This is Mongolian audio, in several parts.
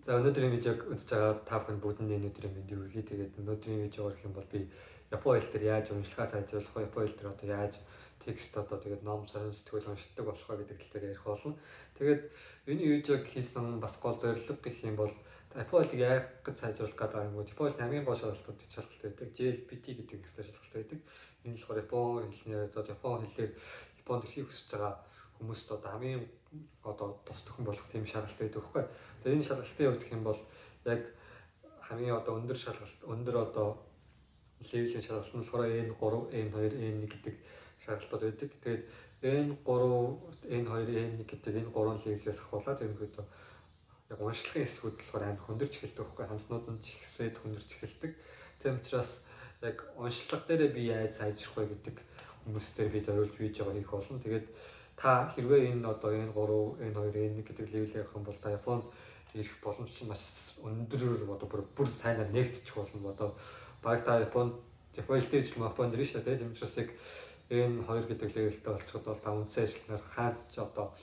За өнөөдрийн видеог үзэж байгаа та бүхэн бүгдэнд өнөөдрийн мэндийг хүргэе. Тэгээд өнөөдрийн видеогоор гэх юм бол би Японы хэл дээр яаж уншлагаа сайжруулах вэ? Японы хэл дээр одоо яаж текст одоо тэгээд ном сонин сэтгүүл уншдаг болох вэ гэдэг тал дээр ярих болно. Тэгээд энэ видеог хийсэн бас гол зорилго гэх юм бол Японы хэлийг яаж сайжруулах гэдэг юм уу? Японы хамгийн гол шалгалтууд шалгалт байдаг. JLPT гэдэг ихтэй шалгалт байдаг. Энэ болохоор Японы хэлний одоо Японы хэлээр Японд ирэхийг хүсэж байгаа хүмүүст одоо хамгийн одоо тус төхөн болох тийм шалгалт байдаг байхгүй. Тэгээд энэ шалгалтын хувьд гэх юм бол яг хамгийн одоо өндөр шалгалт өндөр одоо левелийн шалгалт нь болохоор N3, N2, N1 гэдэг шалгалтууд байдаг. Тэгээд N3, N2, N1 гэдэг энэ гурван левелээс ахуулаад ерөнхийдөө яг уншлагын хэсгүүд болохоор амар хүндэрч эхэлдэг байхгүй. Ханснууд нь ч ихсээд хүндэрч эхэлдэг. Тийм учраас яг уншлага дээр би яаж сайжрах вэ гэдэг хүмүүстээр би зориулж видео хийх болно. Тэгээд та хэрвээ энэ одоо N3, N2, N1 гэдэг левел явах юм бол та Японд ирэх боломж нь маш өндөр одоо бүр сайнаар нэгдчих болно. Одоо баг та Японы хэлтэй ч Японд ирнэ шүү дээ. Тийм учраас яг N2 гэдэг левелтэй болчиход бол та үндсэн ажилтнаар хаач одоо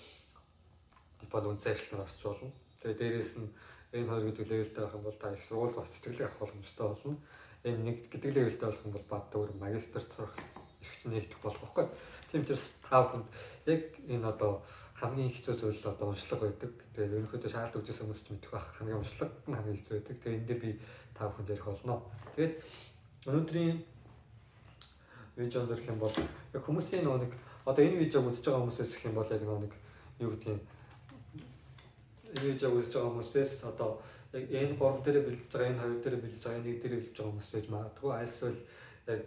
Японы үндсэн ажилтнаар орч болно. Тэгээд дээрээс нь N2 гэдэг левелтэй байх юм бол та их сургууль бас тэтгэлэг авах боломжтой болно. N1 гэдэг левелтэй болох юм бол бат өөр магистр сурах эрхч нэгдэх болох байхгүй. Тийм учраас та бүхэнд яг энэ одоо хамгийн хэцүү зүйл одоо уншлага байдаг. Тэгээд ерөнхийдөө шаардлагатай үзсэн хүмүүст мэдэх байх хамгийн уншлага нь хамгийн хэцүү байдаг. Тэгээд энэ дээр би та бүхэнд ярих болно. Тэгээд өнөөдрийн видеонд ярих юм бол яг хүмүүсийн нэг одоо энэ видеог үзэж байгаа хүмүүсээс их юм бол яг нэг юу гэдгийг энэ видеог үзэж байгаа хүмүүсээс одоо яг N3 дээр бэлдэж байгаа, N2 дээр бэлдэж байгаа, N1 дээр бэлдэж байгаа хүмүүс байж магадгүй. Альсвал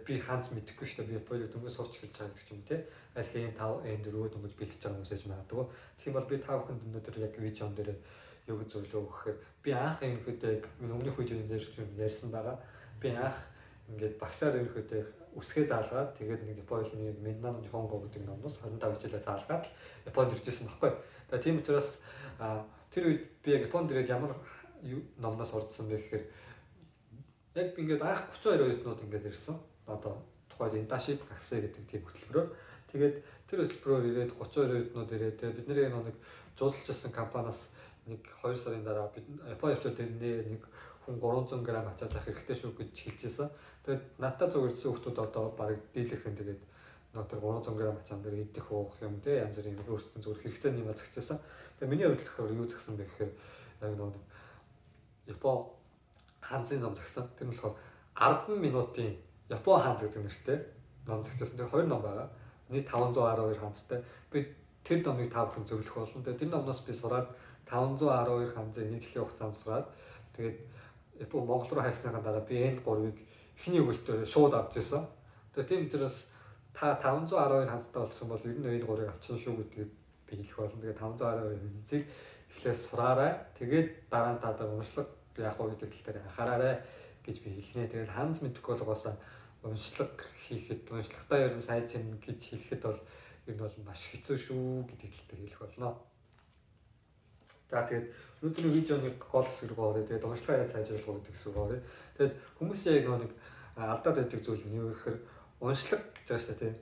би хаанч мэдэхгүй шүү дээ. Би Японы дөнгөж сурч эхэлж байгаа гэдэг юм те. Альсвал N5, N4 дөнгөж бэлдэж байгаа хүмүүс байж магадгүй. Тэгэх юм бол би та бүхэнд өнөөдөр яг видеон дээр юу гэж зөвлөө өгөхээр би анх ерөнхийдөө яг өмнөх видеон дээр ярьсан байгаа. Би анх ингээд багшаар ерөнхийдөө үсгээ заалгаад тэгээд нэг Японы Миннан Нихонго гэдэг номноос 25 хичээлээ заалгаад Японд иржсэн баггүй. Тэгээд тийм учраас тэр үед би яг Японд ирээд ямар номноос урдсан бэ гэхээр яг би ингээд анх 32 оюутнууд ингээд ирсэн. Одоо тухайд Инташид гагсаа гэдэг тийм хөтөлбөрөөр. Тэгээд тэр хөтөлбөрөөр ирээд 32 оюутнууд ирээд тэгээд бидний нэг жуулж ирсэн компаниас нэг 2 сарын дараа бид Японы очоод нэг хүн 300 г ачаа сах хэрэгтэй шүү гэж хэлчихсэн. Тэгээд надад зөвөрсөн хүмүүс одоо барыг дийлэх юм тэгээд тэр 300 г ачаан дээр идэх уух юм те янз бүрийн өөрсдөө зөв хэрэгцээний юм зэгчээсэн. Тэгээд миний хувьд болохоор юу згсэн бэ гэхээр яг нэг Япон хаанзын ном згсэн. Тэр нь болохоор 10 минутын Япон хаанз гэдэг нэртэй ном згчээсэн. Тэр 2 ном байгаа. Нийт 512 хаанзтай. Би тэр номыг та бүхэн зөвлөх болно. Тэгээд тэр номноос би сураад 512 хаанзын нийтлэлийн хугацаанд сураад тэгээд Япон Монгол руу хайрсныхаа дараа би N3-ыг эхний өгүүлбэрээр шууд авч ирсэн. Тэгээд тийм учраас та 512 хаанзтай болсон бол ер нь N3-ыг авчихсан шүү гэдгийг би хэлэх болно. Тэгээд 512 хаанзыг эхлээд сураарай. Тэгээд дараа нь та уншлага яах вэ гэдэг тал дээр анхаараарай гэж би хэлнэ. Тэгээд хаанз мэдэхгүй бол угаасаа уншлага хийхэд уншлагатаа ер нь сайжирна гэж хэлэхэд бол ер нь бол маш хэцүү шүү гэдэг тал дээр хэлэх болно. За тэгээд өнөөдрийн видеоны гол хэсэг рүү оръё. Тэгээд уншлагаа яаж сайжруулах вэ гэдэг хэсэг рүү оръё. Тэгээд хүмүүсийн яг нэг алдаад байдаг зүйл нь юу гэхээр уншлага гэж байгаа шүү дээ.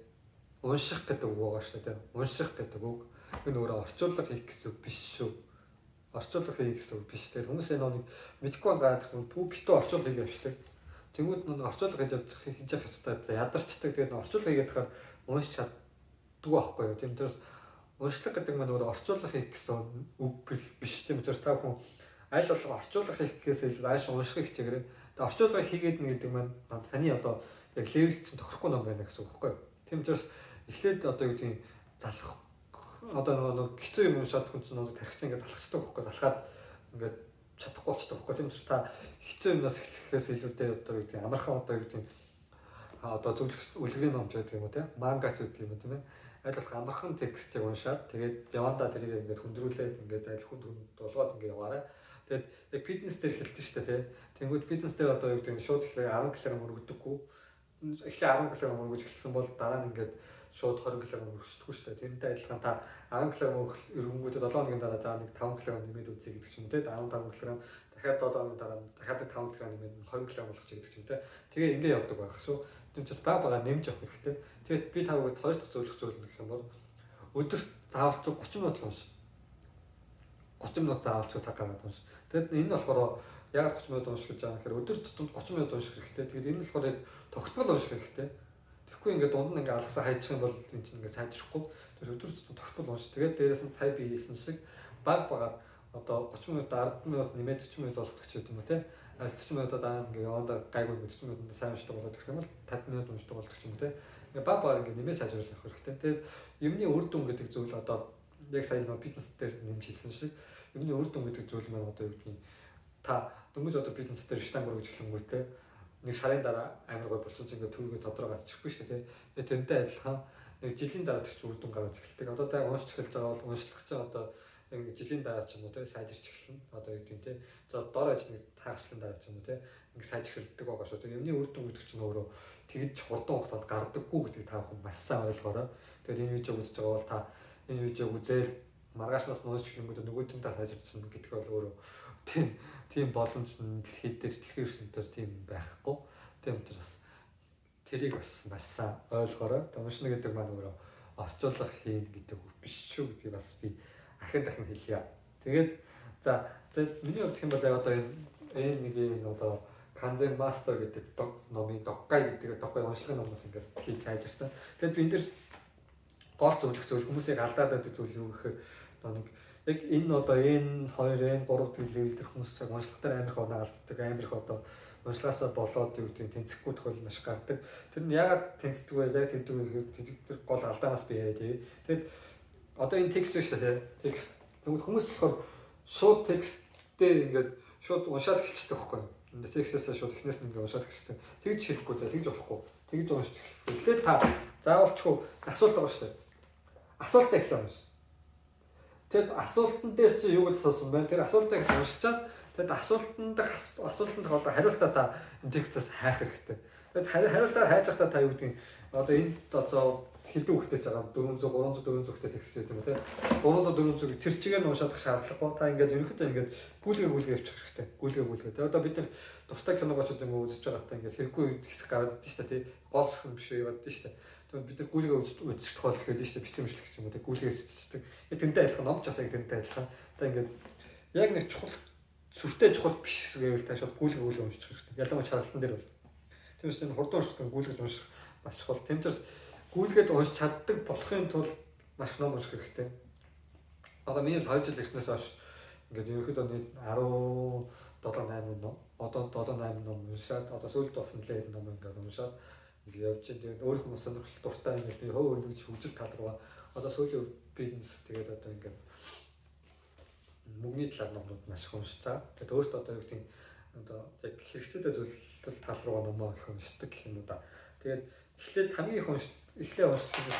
Унших гэдэг үг байгаа шүү дээ. Унших гэдэг үг энэ өөрөө орчуулга хийх гэсэн үг биш шүү. Орчуулга хийх гэсэн үг биш. Тэгээд хүмүүсийн нэг мэдхгүй байгаа хүмүүс битүү орчуулга хийх явждаг. Тэнгүүд нэг орчуулга хийж явах хэвчээ ядарчдаг. Тэгээд орчуулга хийгээд хахаар уншиж чаддгүй байхгүй юу. Тийм учраас уншлага гэдэг нь өөрөө орчуулга хийх гэсэн үг биш. Тийм учраас та бүхэн аль болох орчуулга хийх гэхээс илүү ааш унших хичээгээрэй. Тэгээд орчуулга хийгээд нэг гэдэг нь таны одоо яг левел чинь тохирохгүй ном байна гэсэн үг байхгүй юу. Тийм учраас эхлээд одоо юу гэдгийг залах одоо нэг хэцүү юм уншаад хүн чинь нэг тархицсан ингээд залхацдаг байхгүй залхаад ингээд чадахгүй болчихдог байхгүй. Тийм учраас та хэцүү юмнаас эхлэхээс илүүтэй одоо юу гэдгийг амархан одоо юу гэдгийг одоо зөвлөх үлгэрийн ном ч гэдэг юм уу те мангач гэдэг юм уу тийм ээ. Аль болох амархан текстийг уншаад тэгээд явандаа тэрийг ингээд хүндрүүлээд ингээд аль хүнд дулгаад ингээд яваарай. Тэгээд яг фитнес дээр хэлдэг шүү дээ тий. Тэнгүүд фитнес дээр одоо юу гэдэг нь шууд ихлээр 10 кг мөргөдөггүй. Эхлээ 10 кг мөргөж эхэлсэн бол дараа нь ингээд шууд 20 кг мөргөждөггүй шүү дээ. Тэрнтэй адилхан та 10 кг өргөнгүүтээ 7 хоногийн дараа за нэг 5 кг нэмээд үзье гэдэг ч юм тий. 15 кг дахиад 7 хоногийн дараа дахиад 5 кг нэмээд 20 кг болгочих гэдэг ч юм тий. Тэгээ ингээд явдаг байх шүү. Тэмцээс бага нэмж явах хэрэгтэй. Тэгээд би та бүхэнд хоёр дахь зөвлөх зүйл гэх юм бол өдөрт заавал 30 минут унш. 30 30 минут заавал ч цаг гаргаад унш. Тэгэд энэ болохоор яг 30 минут унших гэж байгаа хэрэг өдөр тутамд 30 минут унших хэрэгтэй. Тэгээд энэ болохоор яг тогтмол унших хэрэгтэй. Тэгэхгүй ингээд дунд нь ингээд алгасаа хайчих юм бол энэ чинь ингээд сайжрахгүй. Тэгээд өдөр тутамд тогтмол унших. Тэгээд дээрээс нь сая би хийсэн шиг баг багаар одоо 30 минут 10 минут нэмээд 40 минут болгох ч юм уу те. 40 минутаа дараа ингээд явандаа гайгүй 40 минутанд сайн уншдаг болоод ирэх юм бол 50 минут уншдаг болдог юм те. Ингээд баг багаар ингээд нэмээд сайжруулах хэрэгтэй. Тэгээд юмны үр дүн гэдэг зүйл одоо яг сая нэг бизнес дээр нэмж хэлсэн шиг юмны үр дүн гэдэг зүйл маань одоо юу гэдгийг та дөнгөж одоо бизнес дээр штангур гэж хэлэнгүүтээ нэг сарын дараа амар гой болсон чинь ингээд төвөгөө тодорхой гарчихгүй шүү дээ. Тэгээд тэрнтэй адилхан нэг жилийн дараа тэр үр дүн гаргаж эхэлдэг. Одоо та уншиж эхэлж байгаа бол уншлах чинь одоо жилийн дараа ч юм уу те сайжирч эхэлнэ. Одоо юу гэдэг те. За дор аж нэг таагшлын дараа ч юм уу те ингээд сайж эхэлдэг байгаа шүү. Тэгээд юмны үр дүн гэдэг чинь өөрөө тэгж хурдан хугацаанд гардаггүй гэдгийг та бүхэн маш сайн ойлгоорой. Тэгээд энэ видеог үзэж байгаа бол та энэ видеог үзээд маргаашнаас нууж эхлэнгүүт нөгөөдөнтэй сайжирч гэдэг бол өөрөө тийм боломж дэлхийд дээр дэлхийн ертөнцийн тийм байхгүй. Тийм учраас тэрийг бас маш сайн ойлгоорой. Уншна гэдэг маань өөрөө орчуулга хийн гэдэг үг биш шүү гэдгийг бас би дахин хэлье. Тэгээд за миний хувьд гэх юм бол одоо энэ нэг юм одоо Kanzen Master гэдэг номын докгай гэдэг докгай уншлагын номоос ингээд хийж сайжирсан. Тэгээд би энэ дэр гол зөвлөх зүйл хүмүүсийг алдаад байдаг зүйл юу гэхээр нэг яг энэ одоо энэ 2 энэ 3 дэх левел дээр хүмүүс цаг уншлах дээр амар их оноо алддаг, амар их одоо уншлагаасаа болоод юу гэдэг тэнцэхгүй тохиол маш гардаг. Тэр нь ягаад тэнцдэг вэ? Яг тэнцдэг вэ гэхээр тэр гол алдаанаас би яриад тий. Тэгэд одоо энэ текст шүү дээ. Текст хүмүүс болохоор шууд тексттэй ингээд шууд уншаад эхэлчихдэг байхгүй юу? Энэ текстээс шууд эхнээс нь ингээд уншаад эхэлчихдэг. Тэгж хэлэхгүй за тэгж болохгүй. Тэгж уншиж эхлэхгүй. Тэгэхээр та заавалчгүй асуулт байгаа шүү дээ. Асуултаа эхлэв унш. Тэгэд асуултан дээр чи юу гэж суусан бэ? Тэр асуултыг уншичаад тэгэд асуултанд одоо хариултаа та энэ текстээс хайх хэрэгтэй. Тэгэд хариултаа хайж байхдаа та юу гэдгийг одоо энд одоо хэдэн үгтэй байгаа 400 300 400 текст гэдэг юм тий. 300 400 тэр чигээр нь уншаадах шаардлагагүй. Та ингээд ерөнхийдөө ингээд гүйлгээ явуучих хэрэгтэй. Гүйлгээ. Тэгээ одоо бид нар дуртай киног очоод юм үзэж байгаа та ингээд хэрэггүй хэсэг гараад идэв шүү дээ тий. Гол хэсэг юм биш үү яваад идэв шүү дээ. Тэгээд бид нар гүйлгээ үзэх тухай хэлээд шүү дээ. Битэмжлэх юм уу тий. Гүйлгээ эсчихдэг. Тэнтэй адилхан ном ч бас яг тэнтэй адилхан. Та ингээд яг нэг чухал сүртэй чухал биш хэсэг байвал та шууд гүйлгээ уншчих хэрэгтэй. Ялангуяа шаардлаган дээр бол. Тиймээс энэ хурдан унших гүйлгэж унших бас чухал. Тэмцээс гүйлгээд уншиж чаддаг болохын тулд маш их ном унших хэрэгтэй. Одоо миний 2 жил ирснээс хойш ингээд ерөнхийдөө нийт 17-8 ном. Одоо 7-8 ном уншаад одоо сүүлд болсон лээд ном ингээд уншаад ингээд явж байгаа. Тэгээд өөр хүмүүс сонирхол дуртай ингээд хөө гэж хөгжил тал руугаа одоо сүүлийн бизнес тэгээд одоо ингээд мөнгөний талаар номнууд маш их уншиж байгаа. Тэгээд өөртөө одоо юу гэдэг нь одоо яг хэрэгцээтэй зүйл тал руугаа номоо их уншдаг гэх юм уу да. Тэгээд эхлээд хамгийн их уншдаг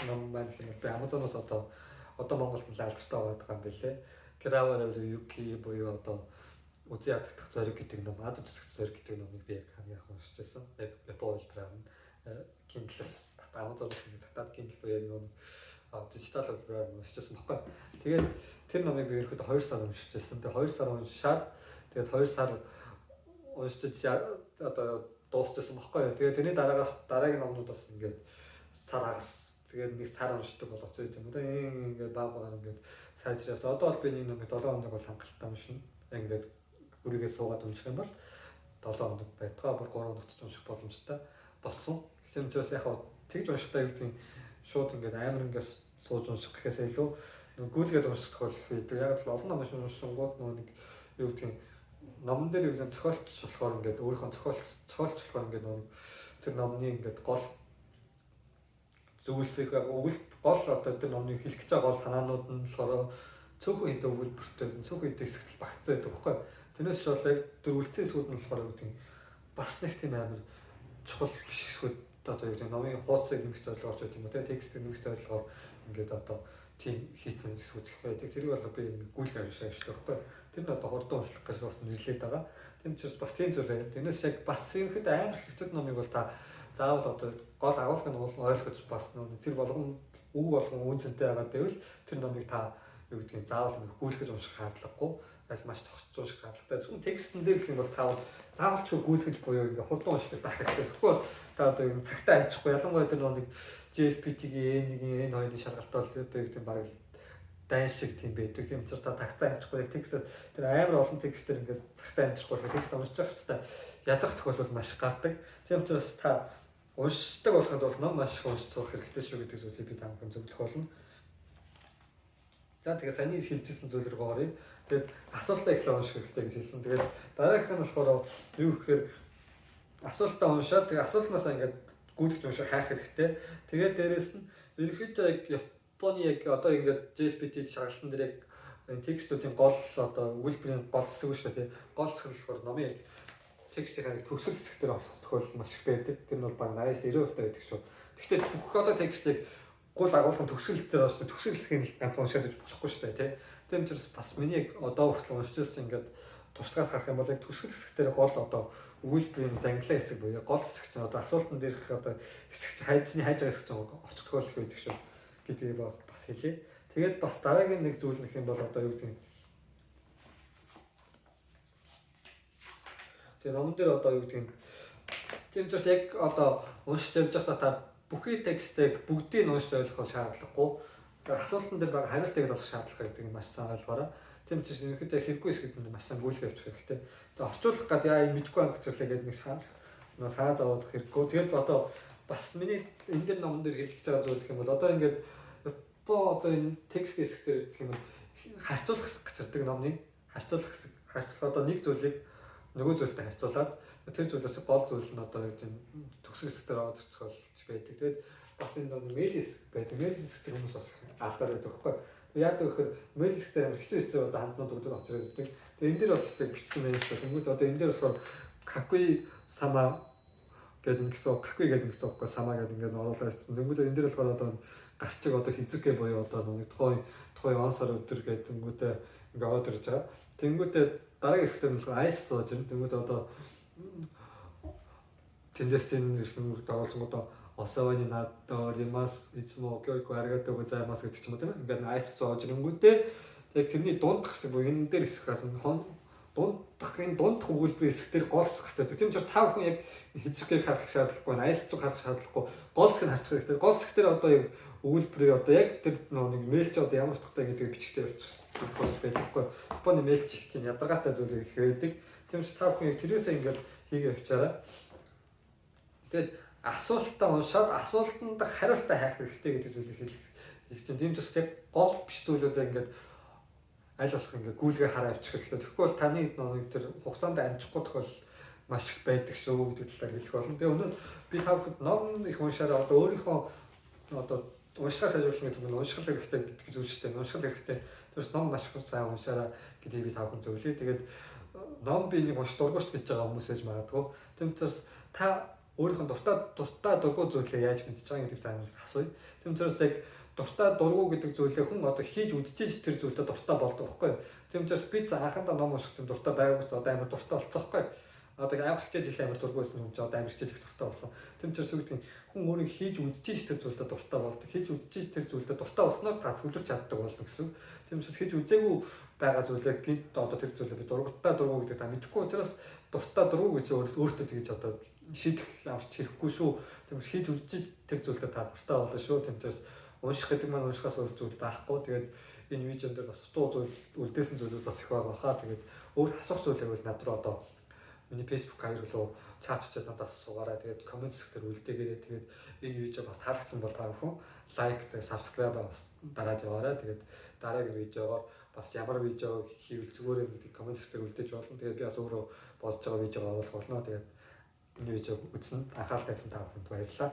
ном маань гэх юм бол би Amazon-оос одоо Монголд алдартай байгаа юм билээ. Gravel Yuki буюу одоо үзий ядагдах зориг гэдэг ном, ад үзэх зориг гэдэг номыг би яг хамгийн их уншиж байсан. Яг Apple Brand Kindle-с Amazon-оос татаад Kindle буюу нэг дижитал хөлбөрөөр уншиж байсан баггүй. Тэгээд тэр номыг би ерөөхдөө 2 сар уншиж байсан. Тэгээд 2 сар уншаад тэгээд 2 сар уншиж одоо дуусчихсан баггүй. Тэгээд тэрний дараагийн номнуудаас ингээд сар хагас тэгээд нэг сар уншдаг болгоц үед юм. Одоо ингээд баг ингээд сайжраад одоо бол би нэг номыг 7 хоног бол хангалттай уншина. Ингээд бүрийгээ суугаад унших юм бол 7 хоног байтугай бүр 3 хоногт ч унших боломжтой болсон. Тэгэхээр ч бас яг тэгж уншихтаа юу гэдэг нь шууд ингээд амар ингээд сууж унших гэхээс илүү гүйлгээд унших тохиол их байдаг. Яг л олон ном уншсангууд нэг юу гэдэг нь номон дээр юу гэдэг зохиолч болохоор ингээд өөрийнхөө зохиолч болохоор ингээд тэр номны ингээд гол зүйлсийг гол одоо тэр номны хэлэх гэж байгаа гол санаанууд нь болохоор цөөхөн хэдэн өгүүлбэртэй цөөхөн хэдэн хэсэгт багтсан байдаг байхгүй. Тэрнээс ч бол яг тэр үлцэн хэсгүүд нь болохоор юу гэдэг нь бас нэг тийм амар чухал биш хэсгүүд одоо юу гэдэг номын хуудсыг нэмэх зорилгоор ч гэдэг юм уу те текстийг нэмэх зорилгоор ингээд одоо тийм хийцэн хэсгүүд их байдаг. Тэрийг бол би ингээд гүйлгээ авчихсан байхгүй. Тэр нь одоо хурдан уншлах гэж бас нэрлээд байгаа. Тийм ч бас тийм зүйл байна. Тэрнээс яг бас ерөнхийдөө амар хэцүү номыг бол та заавал одоо гол агуулгыг нь ойлгож бас тэр болгон үг болгон үнцэнтэй байгаа гэвэл тэр номыг та юу гэдгийг заавал гүйлгэж унших шаардлагагүй. Маш тогтч унших шаардлагатай. Зөвхөн текстэн дээр гэх юм бол та заавал ч гүйлгэж буюу ингээ хурдан уншдаг байх хэрэгтэй. Тэгэхгүй та одоо юм цагтаа амжихгүй. Ялангуяа тэр нэг GPT-ийн N1-ийн N2-ийн шалгалтаар одоо юу гэдэг баг дайн шиг тийм байдаг. Тийм учраас та тагцаа амжихгүй текст тэр амар олон текстээр ингээд цагтаа амжихгүй текст уншиж байгаа хэвчээ ядах тохиолдол маш гардаг. Тийм учраас та уншдаг болоход бол ном маш их уншиж сурах хэрэгтэй шүү гэдэг зүйлийг би таамаг зөвлөх болно. За тэгээд саний хэлжсэн зүйл рүү оръё. Тэгээд асуултаа их л унших хэрэгтэй гэж хэлсэн. Тэгээд дараагийнх нь болохоор юу гэхээр асуултаа уншаад тэгээд асуултнаас ингээд гүйлгэж унших хайх хэрэгтэй. Тэгээд дээрэс нь ерөнхийдөө яг Японы яг одоо ингээд JSPT шагалсан дээр яг текстүүдийн гол одоо өгүүлбэрийн гол хэсэг шүү дээ. Гол хэсэг нь болохоор номын текстийн төгсгөл хэсгээр орох тохиолдол маш их байдаг. Тэр нь бол баг 80-90% байдаг шүү. Гэхдээ бүх одоо текстийг гол агуулгын төгсгөл дээр орсон төгсгөл хэсгийг ганц уншаад гэж болохгүй шүү дээ, тий. Тийм учраас бас миний одоо хүртэл уншиж байсан ингээд туршлагаас харах юм бол яг төгсгөл хэсгээр гол одоо өгүүлбэрийн зангилаа хэсэг буюу гол хэсэг чинь одоо асуултан дээрх одоо хэсэг хайж байгаа хэсэг чинь очих тохиолдол байдаг шүү гэдгийг бас хэлье. Тэгээд бас дараагийн нэг зүйл нөх юм бол одоо юу гэдэг тэр номон дээр одоо юу гэдэг тийм учраас яг одоо уншиж явж байхдаа та бүхий текстийг бүгдийг уншиж ойлгох шаардлагагүй. Асуултан дээр байгаа хариултыг олох шаардлага гэдэг нь маш сайн ойлгоорой. Тийм учраас ерөнхийдөө хэрэггүй хэсэгт маш сайн гүйлгээ явуучих хэрэгтэй. Тэгээ орчуулах гэдэг яа мэдгүй байх зүйлээ гэдэг нэг саа зовоодох хэрэггүй. Тэгээд одоо бас миний энэ номон дээр хэлж байгаа зүйл гэх юм бол одоо ингээд одоо энэ текст хэсгээр гэх юм харьцуулах хэсэг гардаг номны харьцуулах хэсэг одоо нэг зүйлийг нөгөө зүйлтэй харьцуулаад тэр зүйлээс гол зүйл нь одоо юу гэдэг төгсгөл хэсгээр орж ирчих болж байдаг. Тэгээд бас энэ мэйл хэсэг байдаг. Мэйл хэсгээр хүмүүс бас албаар байдаг байхгүй. Яг гэхээр мэйл хэсгээр амар хэцүү одоо ханднууд өгдөг очроод байдаг. Тэгээд энэ дээр бол бичсэн байх шүү. Тэнгүүд одоо энэ дээр болохоор какуи сама гэдэг нэг гэсэн какуи гэдэг нэг гэсэн сама гэдэг ингээд оруулаад ирсэн. Тэнгүүд энэ дээр болохоор одоо гарчиг одоо хизүгэ буюу одоо нэг тухайн онсор өдөр гэдэг тэнгүүдээ ингээд ороод ирж байгаа. Тэнгүүдээ дараагийн хэсгээр нь болохоор айс зоож байна. Тэнгүүд одоо тэндээс тийм ирсэн дагуулсан одоо осаваны надад римас ицмо окёйко аргатаа гозаймас гэдэг ч юм уу тийм ингээд айс зоож ирэнгүүтээ яг тэрний дунд хэсэг буюу энэ дээр хэсэг хасан дундахын дундх өгүүлбэр хэсгээр гол хэсэг гардаг. Тийм ч бас та бүхэн яг хэзээ харах шаардлагагүй, айс зог харах шаардлагагүй. Гол хэсгийг харах хэрэгтэй. Гол хэсгээр одоо яг өгүүлбэрээ одоо яг тэр нэг мэйлч одоо ямар утгатай гэдгийг бичгтээ явуучих байхгүй. Японы мэйлч их тийм ядаргаатай зүйл их байдаг. Тийм ч та бүхэн яг тэрээсээ ингээд хийгээ явчаарай. Тэгээд асуултаа уншаад асуултанд хариултаа хайх хэрэгтэй гэдэг зүйлийг хэлэх. Тийм ч бас яг гол биш зүйлүүдээ ингээд аль болох ингээд гүйлгээ хараа авчих хэрэгтэй. Тэгэхгүй бол таны нэг тэр хугацаанд амжихгүй тохиол маш их байдаг шүү гэдэг талаар хэлэх болно. Тэгээ өнөө би та бүхэнд ном их уншаараа одоо өөрийнхөө одоо уншихаа сайжруулах гэдэг нь унших хэрэгтэй гэдэг зүйлчтэй. Унших хэрэгтэй. Тэрс ном маш их сайн уншаараа гэдгийг би та бүхэнд зөвлөе. Тэгээд ном би нэг уншиж дургуйч гэж байгаа хүмүүс ээж магадгүй. Тийм учраас та өөрийнхөө дуртай дургуй зүйлээ яаж мэдж байгаа гэдэг таамаас асууя. Тийм учраас яг дуртай дургуй гэдэг зүйлээ хүн одоо хийж үдчихэж тэр зүйлдээ дуртай болдог байхгүй. Тийм учраас би анхандаа ном унших тийм дуртай байгаагүй одоо амар дуртай болцсон байхгүй. Одоо амар хичээл их амар дургуйсан юм чи одоо амар хичээл их дуртай болсон. Тийм учраас үгдийн хүн өөрийг хийж үдчихэж тэр зүйлдээ дуртай болдог. Хийж үдчихэж тэр зүйлдээ дуртай болсноор та төлөвлөж чаддаг болно гэсэн үг. Тийм учраас хийж үзээгүй байгаа зүйлээ гинт одоо тэр зүйлээ би дуртай дургуй гэдэг та мэдэхгүй учраас дуртай дургуй гэж өөртөө тэгж одоо шийдэх авч хэрэггүй шүү. Тийм хийж үдчихэж тэр зүйлдээ та дуртай болно шүү. Тийм учраас унших гэдэг маань уншихаас өөр зүйл байхгүй. Тэгээд энэ видеон дээр бас дуу зүйл үлдээсэн зүйлүүд бас их байгаа хаа. Тэгээд өөр асуух зүйлээ бол над руу одоо миний Facebook хаяг руу чат хийгээд надаас асуугаарай. Тэгээд коммент хэсгээр үлдээгээрэй. Тэгээд энэ видео бас таалагдсан бол та бүхэн лайк тэгээд subscribe бас дараад яваарай. Тэгээд дараагийн видеогоор бас ямар видео хийвэл зүгээр юм гэдэг коммент хэсгээр үлдээж болно. Тэгээд би бас өөрөө бодож байгаа видео оруулах болно. Тэгээд энэ видеог үзсэн анхаарал тавьсан та бүхэнд баярлалаа.